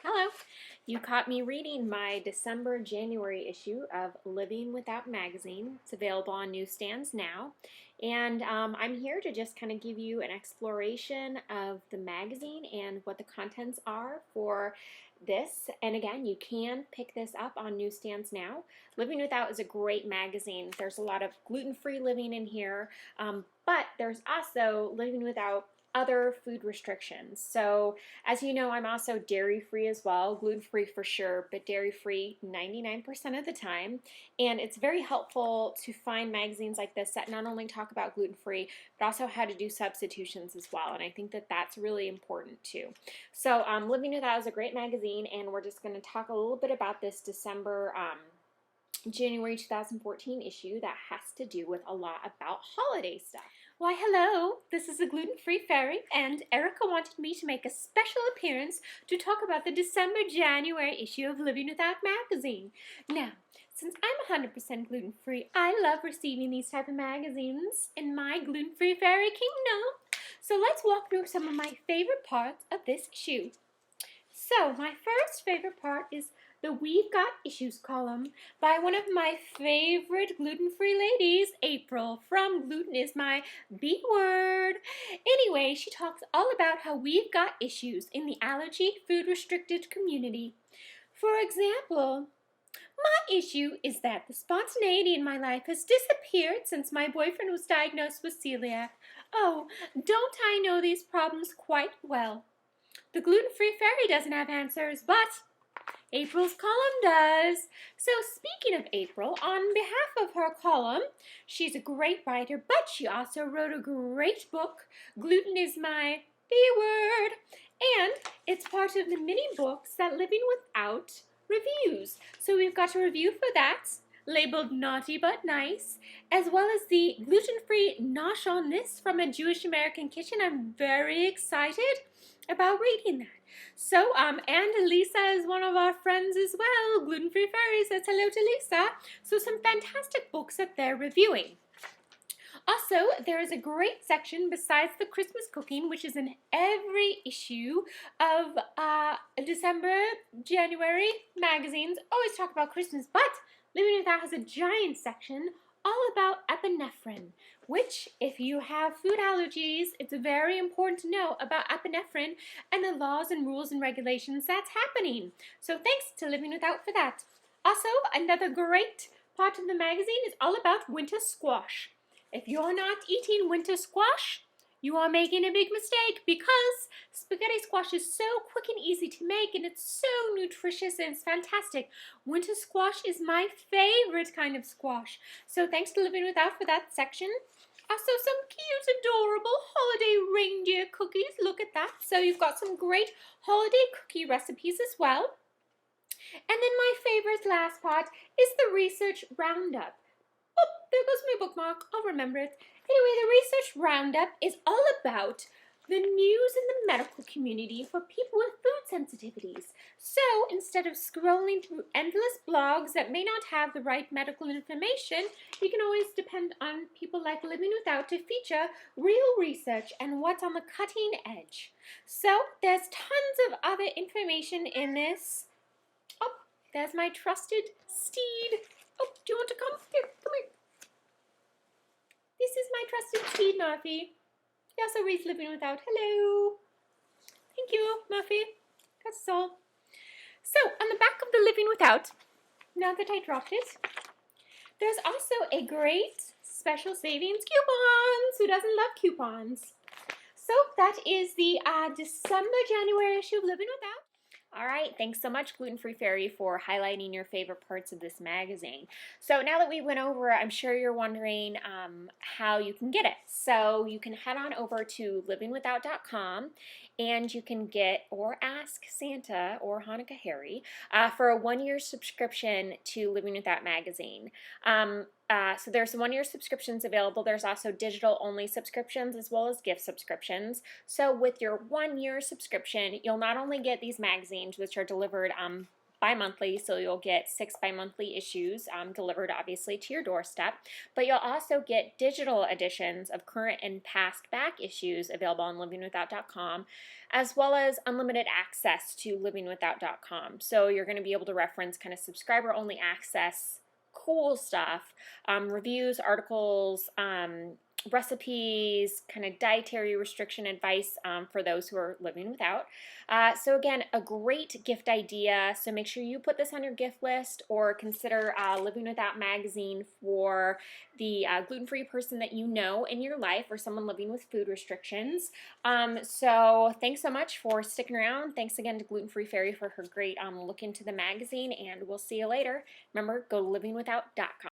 Hello. You caught me reading my December-January issue of Living Without magazine. It's available on newsstands now. And I'm here to just kind of give you an exploration of the magazine and what the contents are for this. And again, you can pick this up on newsstands now. Living Without is a great magazine. There's a lot of gluten-free living in here, but there's also Living Without other food restrictions. So as you know, I'm also dairy-free as well, gluten-free for sure, but dairy-free 99% of the time. And it's very helpful to find magazines like this that not only talk about gluten-free, but also how to do substitutions as well. And I think that that's really important too. So Living Without is a great magazine, and we're just going to talk a little bit about this January 2014 issue that has to do with a lot about holiday stuff. Why, hello, this is a gluten-free fairy, and Erica wanted me to make a special appearance to talk about the December-January issue of Living Without magazine. Now, since I'm 100% gluten-free, I love receiving these type of magazines in my gluten-free fairy kingdom. So let's walk through some of my favorite parts of this issue. So, my first favorite part is the We've Got Issues column by one of my favorite gluten-free ladies, April, from Gluten is My B Word. Anyway, she talks all about how we've got issues in the allergy food-restricted community. For example, my issue is that the spontaneity in my life has disappeared since my boyfriend was diagnosed with celiac. Oh, don't I know these problems quite well? The gluten-free fairy doesn't have answers, but April's column does. So speaking of April, on behalf of her column, she's a great writer, but she also wrote a great book, Gluten is My B Word, and it's part of the mini books that Living Without reviews. So we've got a review for that, labeled Naughty But Nice, as well as the gluten-free Nosh on This from a Jewish American kitchen. I'm very excited about reading that. So, and Lisa is one of our friends as well, Gluten-Free Fairy says hello to Lisa. So some fantastic books that they're reviewing. Also, there is a great section besides the Christmas cooking, which is in every issue of December, January magazines. Always talk about Christmas, but Living Without has a giant section all about epinephrine, which, if you have food allergies, it's very important to know about epinephrine and the laws and rules and regulations that's happening. So thanks to Living Without for that. Also, another great part of the magazine is all about winter squash. If you're not eating winter squash, you are making a big mistake, because spaghetti squash is so quick and easy to make, and it's so nutritious and it's fantastic. Winter squash is my favorite kind of squash. So thanks to Living Without for that section. Also some cute, adorable holiday reindeer cookies. Look at that. So you've got some great holiday cookie recipes as well. And then my favorite last part is the research roundup. Oh, there goes my bookmark. I'll remember it. Anyway, the research roundup is all about the news in the medical community for people with food sensitivities. So instead of scrolling through endless blogs that may not have the right medical information, you can always depend on people like Living Without to feature real research and what's on the cutting edge. So there's tons of other information in this. Oh, there's my trusted steed. Oh, do you want to come? Here, come here. This is my trusted steed, Murphy. He also reads Living Without. Hello. Thank you, Murphy. That's all. So, on the back of the Living Without, now that I dropped it, there's also a great special savings coupons. Who doesn't love coupons? So, that is the December-January issue of Living Without. All right, thanks so much, Gluten-Free Fairy, for highlighting your favorite parts of this magazine. So now that we went over, I'm sure you're wondering how you can get it. So you can head on over to livingwithout.com, and you can get, or ask Santa or Hanukkah Harry for a 1-year subscription to Living Without magazine. So there's 1-year subscriptions available. There's also digital-only subscriptions as well as gift subscriptions. So with your 1-year subscription, you'll not only get these magazines, which are delivered bi-monthly, so you'll get 6 bi-monthly issues delivered obviously to your doorstep, but you'll also get digital editions of current and past back issues available on livingwithout.com, as well as unlimited access to livingwithout.com. So you're going to be able to reference kind of subscriber only access, cool stuff, reviews, articles, recipes, kind of dietary restriction advice for those who are living without. So again, a great gift idea. So make sure you put this on your gift list, or consider Living Without magazine for the gluten-free person that you know in your life, or someone living with food restrictions. So thanks so much for sticking around. Thanks again to Gluten-Free Fairy for her great look into the magazine, and we'll see you later. Remember, go to livingwithout.com.